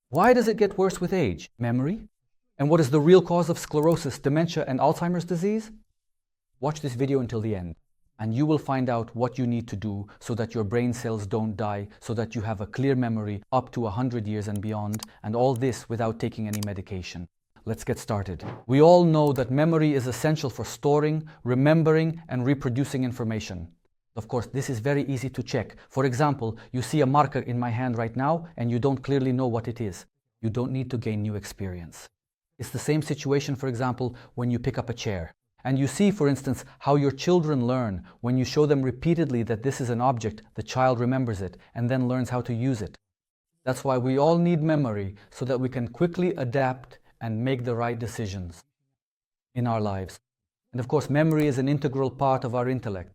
Why does it get worse with age? Memory? And what is the real cause of sclerosis, dementia, and Alzheimer's disease? Watch this video until the end, and you will find out what you need to do so that your brain cells don't die, so that you have a clear memory up to 100 years and beyond, and all this without taking any medication. Let's get started. We all know that memory is essential for storing, remembering, and reproducing information. Of course, this is very easy to check. For example, you see a marker in my hand right now and you don't clearly know what it is. You don't need to gain new experience. It's the same situation, for example, when you pick up a chair. And you see, for instance, how your children learn. When you show them repeatedly that this is an object, the child remembers it and then learns how to use it. That's why we all need memory, so that we can quickly adapt and make the right decisions in our lives. And of course, memory is an integral part of our intellect.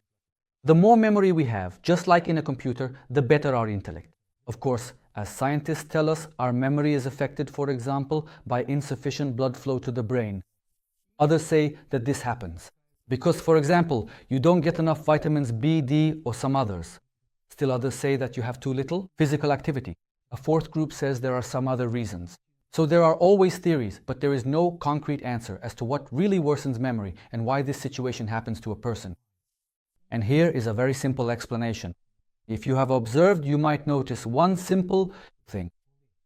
The more memory we have, just like in a computer, the better our intellect. Of course, as scientists tell us, our memory is affected, for example, by insufficient blood flow to the brain. Others say that this happens because, for example, you don't get enough vitamins B, D, or some others. Still others say that you have too little physical activity. A fourth group says there are some other reasons. So there are always theories, but there is no concrete answer as to what really worsens memory and why this situation happens to a person. And here is a very simple explanation. If you have observed, you might notice one simple thing.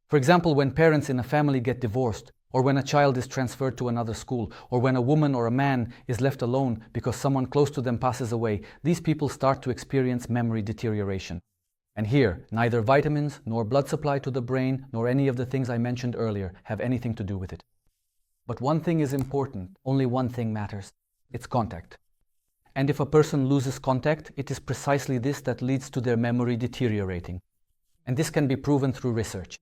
For example, when parents in a family get divorced, or when a child is transferred to another school, or when a woman or a man is left alone because someone close to them passes away, these people start to experience memory deterioration. And here, neither vitamins, nor blood supply to the brain, nor any of the things I mentioned earlier have anything to do with it. But one thing is important. Only one thing matters. It's contact. And if a person loses contact, it is precisely this that leads to their memory deteriorating. And this can be proven through research.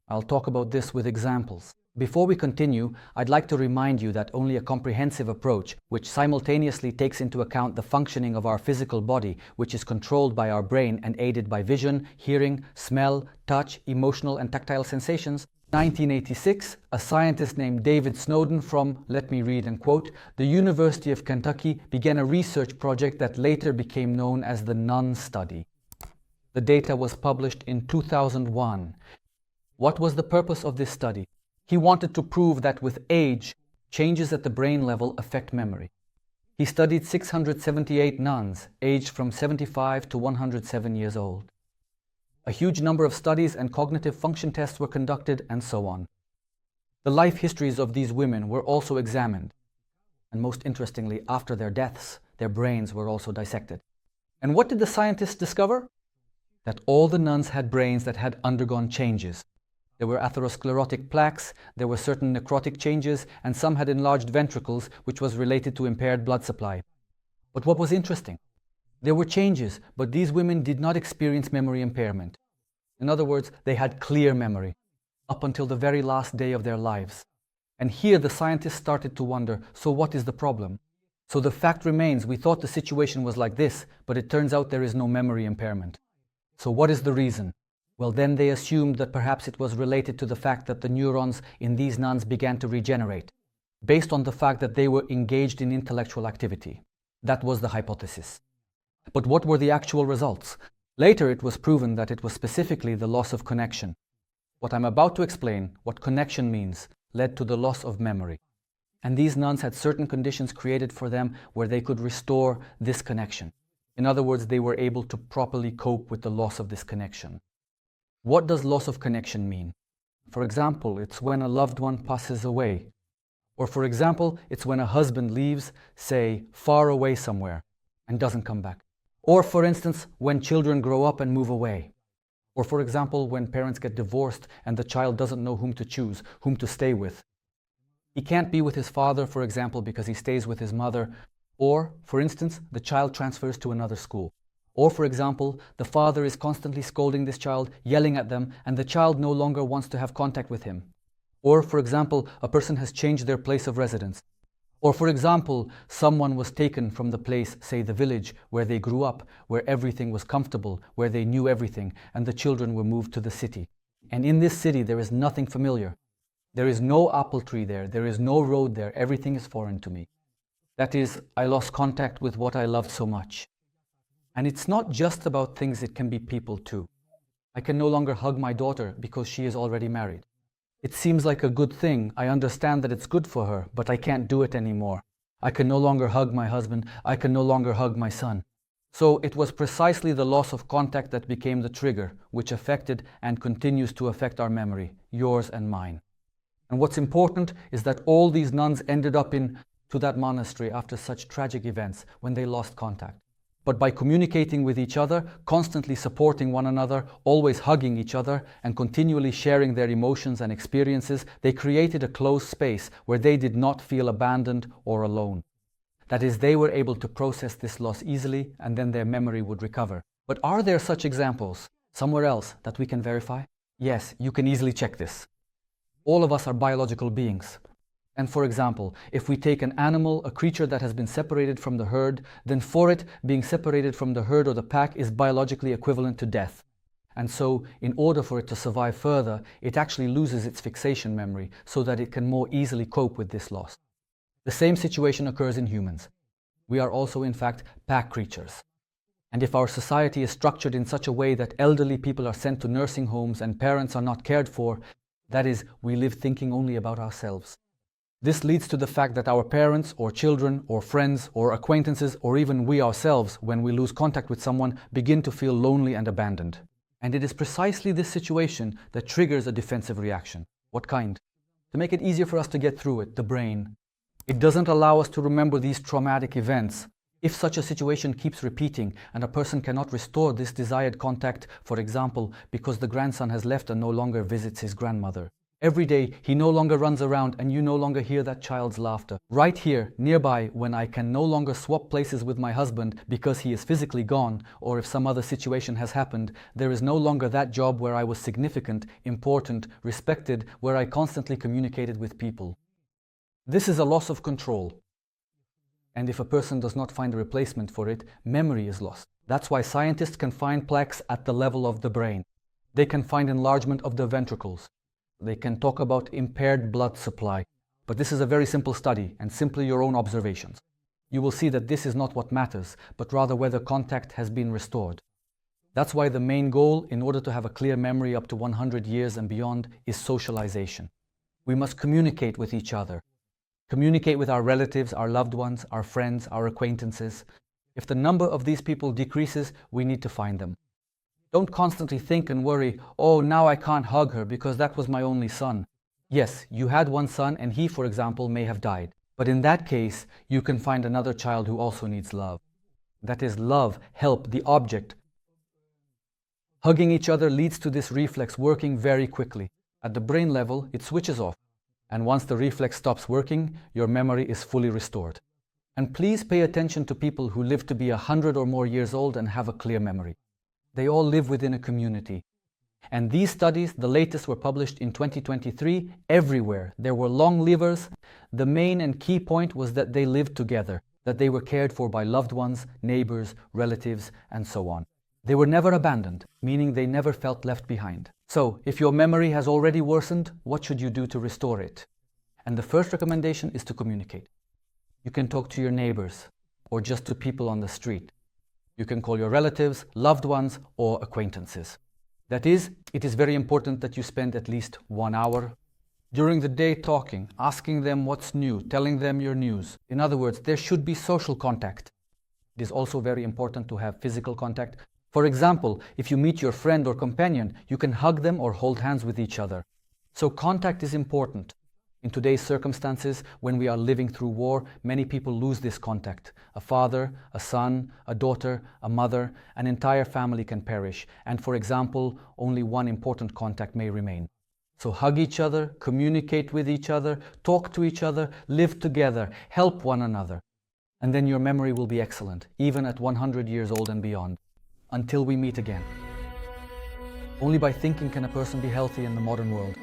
I'll talk about this with examples. Before we continue, I'd like to remind you that only a comprehensive approach, which simultaneously takes into account the functioning of our physical body, which is controlled by our brain and aided by vision, hearing, smell, touch, emotional and tactile sensations. 1986, a scientist named David Snowden from, let me read and quote, the University of Kentucky began a research project that later became known as the Nun Study. The data was published in 2001. What was the purpose of this study? He wanted to prove that with age, changes at the brain level affect memory. He studied 678 nuns, aged from 75 to 107 years old. A huge number of studies and cognitive function tests were conducted, and so on. The life histories of these women were also examined. And most interestingly, after their deaths, their brains were also dissected. And what did the scientists discover? That all the nuns had brains that had undergone changes. There were atherosclerotic plaques, there were certain necrotic changes, and some had enlarged ventricles, which was related to impaired blood supply. But what was interesting? There were changes, but these women did not experience memory impairment. In other words, they had clear memory, up until the very last day of their lives. And here the scientists started to wonder, so what is the problem? So the fact remains, we thought the situation was like this, but it turns out there is no memory impairment. So what is the reason? Well, then they assumed that perhaps it was related to the fact that the neurons in these nuns began to regenerate, based on the fact that they were engaged in intellectual activity. That was the hypothesis. But what were the actual results? Later it was proven that it was specifically the loss of connection. What I'm about to explain, what connection means, led to the loss of memory. And these nuns had certain conditions created for them where they could restore this connection. In other words, they were able to properly cope with the loss of this connection. What does loss of connection mean? For example, it's when a loved one passes away. Or for example, it's when a husband leaves, say, far away somewhere and doesn't come back. Or for instance, when children grow up and move away. Or for example, when parents get divorced and the child doesn't know whom to choose, whom to stay with. He can't be with his father, for example, because he stays with his mother. Or, for instance, the child transfers to another school. Or, for example, the father is constantly scolding this child, yelling at them, and the child no longer wants to have contact with him. Or, for example, a person has changed their place of residence. Or, for example, someone was taken from the place, say the village, where they grew up, where everything was comfortable, where they knew everything, and the children were moved to the city. And in this city there is nothing familiar. There is no apple tree there, there is no road there, everything is foreign to me. That is, I lost contact with what I loved so much. And it's not just about things, it can be people too. I can no longer hug my daughter because she is already married. It seems like a good thing. I understand that it's good for her, but I can't do it anymore. I can no longer hug my husband. I can no longer hug my son. So it was precisely the loss of contact that became the trigger, which affected and continues to affect our memory, yours and mine. And what's important is that all these nuns ended up to that monastery after such tragic events when they lost contact. But by communicating with each other, constantly supporting one another, always hugging each other, and continually sharing their emotions and experiences, they created a closed space where they did not feel abandoned or alone. That is, they were able to process this loss easily, and then their memory would recover. But are there such examples somewhere else that we can verify? Yes, you can easily check this. All of us are biological beings. And for example, if we take an animal, a creature that has been separated from the herd, then for it, being separated from the herd or the pack is biologically equivalent to death. And so, in order for it to survive further, it actually loses its fixation memory so that it can more easily cope with this loss. The same situation occurs in humans. We are also, in fact, pack creatures. And if our society is structured in such a way that elderly people are sent to nursing homes and parents are not cared for, that is, we live thinking only about ourselves. This leads to the fact that our parents or children or friends or acquaintances or even we ourselves, when we lose contact with someone, begin to feel lonely and abandoned. And it is precisely this situation that triggers a defensive reaction. What kind? To make it easier for us to get through it, the brain. It doesn't allow us to remember these traumatic events. If such a situation keeps repeating and a person cannot restore this desired contact, for example, because the grandson has left and no longer visits his grandmother, every day he no longer runs around and you no longer hear that child's laughter. Right here, nearby, when I can no longer swap places with my husband because he is physically gone, or if some other situation has happened, there is no longer that job where I was significant, important, respected, where I constantly communicated with people. This is a loss of control. And if a person does not find a replacement for it, memory is lost. That's why scientists can find plaques at the level of the brain. They can find enlargement of the ventricles. They can talk about impaired blood supply. But this is a very simple study and simply your own observations. You will see that this is not what matters, but rather whether contact has been restored. That's why the main goal, in order to have a clear memory up to 100 years and beyond, is socialization. We must communicate with each other. Communicate with our relatives, our loved ones, our friends, our acquaintances. If the number of these people decreases, we need to find them. Don't constantly think and worry, oh, now I can't hug her because that was my only son. Yes, you had one son and he, for example, may have died. But in that case, you can find another child who also needs love. That is love, help, the object. Hugging each other leads to this reflex working very quickly. At the brain level, it switches off. And once the reflex stops working, your memory is fully restored. And please pay attention to people who live to be 100 or more years old and have a clear memory. They all live within a community. And these studies, the latest, were published in 2023 everywhere. There were long livers. The main and key point was that they lived together, that they were cared for by loved ones, neighbors, relatives, and so on. They were never abandoned, meaning they never felt left behind. So, if your memory has already worsened, what should you do to restore it? And the first recommendation is to communicate. You can talk to your neighbors, or just to people on the street. You can call your relatives, loved ones, or acquaintances. That is, it is very important that you spend at least 1 hour during the day talking, asking them what's new, telling them your news. In other words, there should be social contact. It is also very important to have physical contact. For example, if you meet your friend or companion, you can hug them or hold hands with each other. So contact is important. In today's circumstances, when we are living through war, many people lose this contact. A father, a son, a daughter, a mother, an entire family can perish. And for example, only one important contact may remain. So hug each other, communicate with each other, talk to each other, live together, help one another. And then your memory will be excellent, even at 100 years old and beyond. Until we meet again. Only by thinking can a person be healthy in the modern world.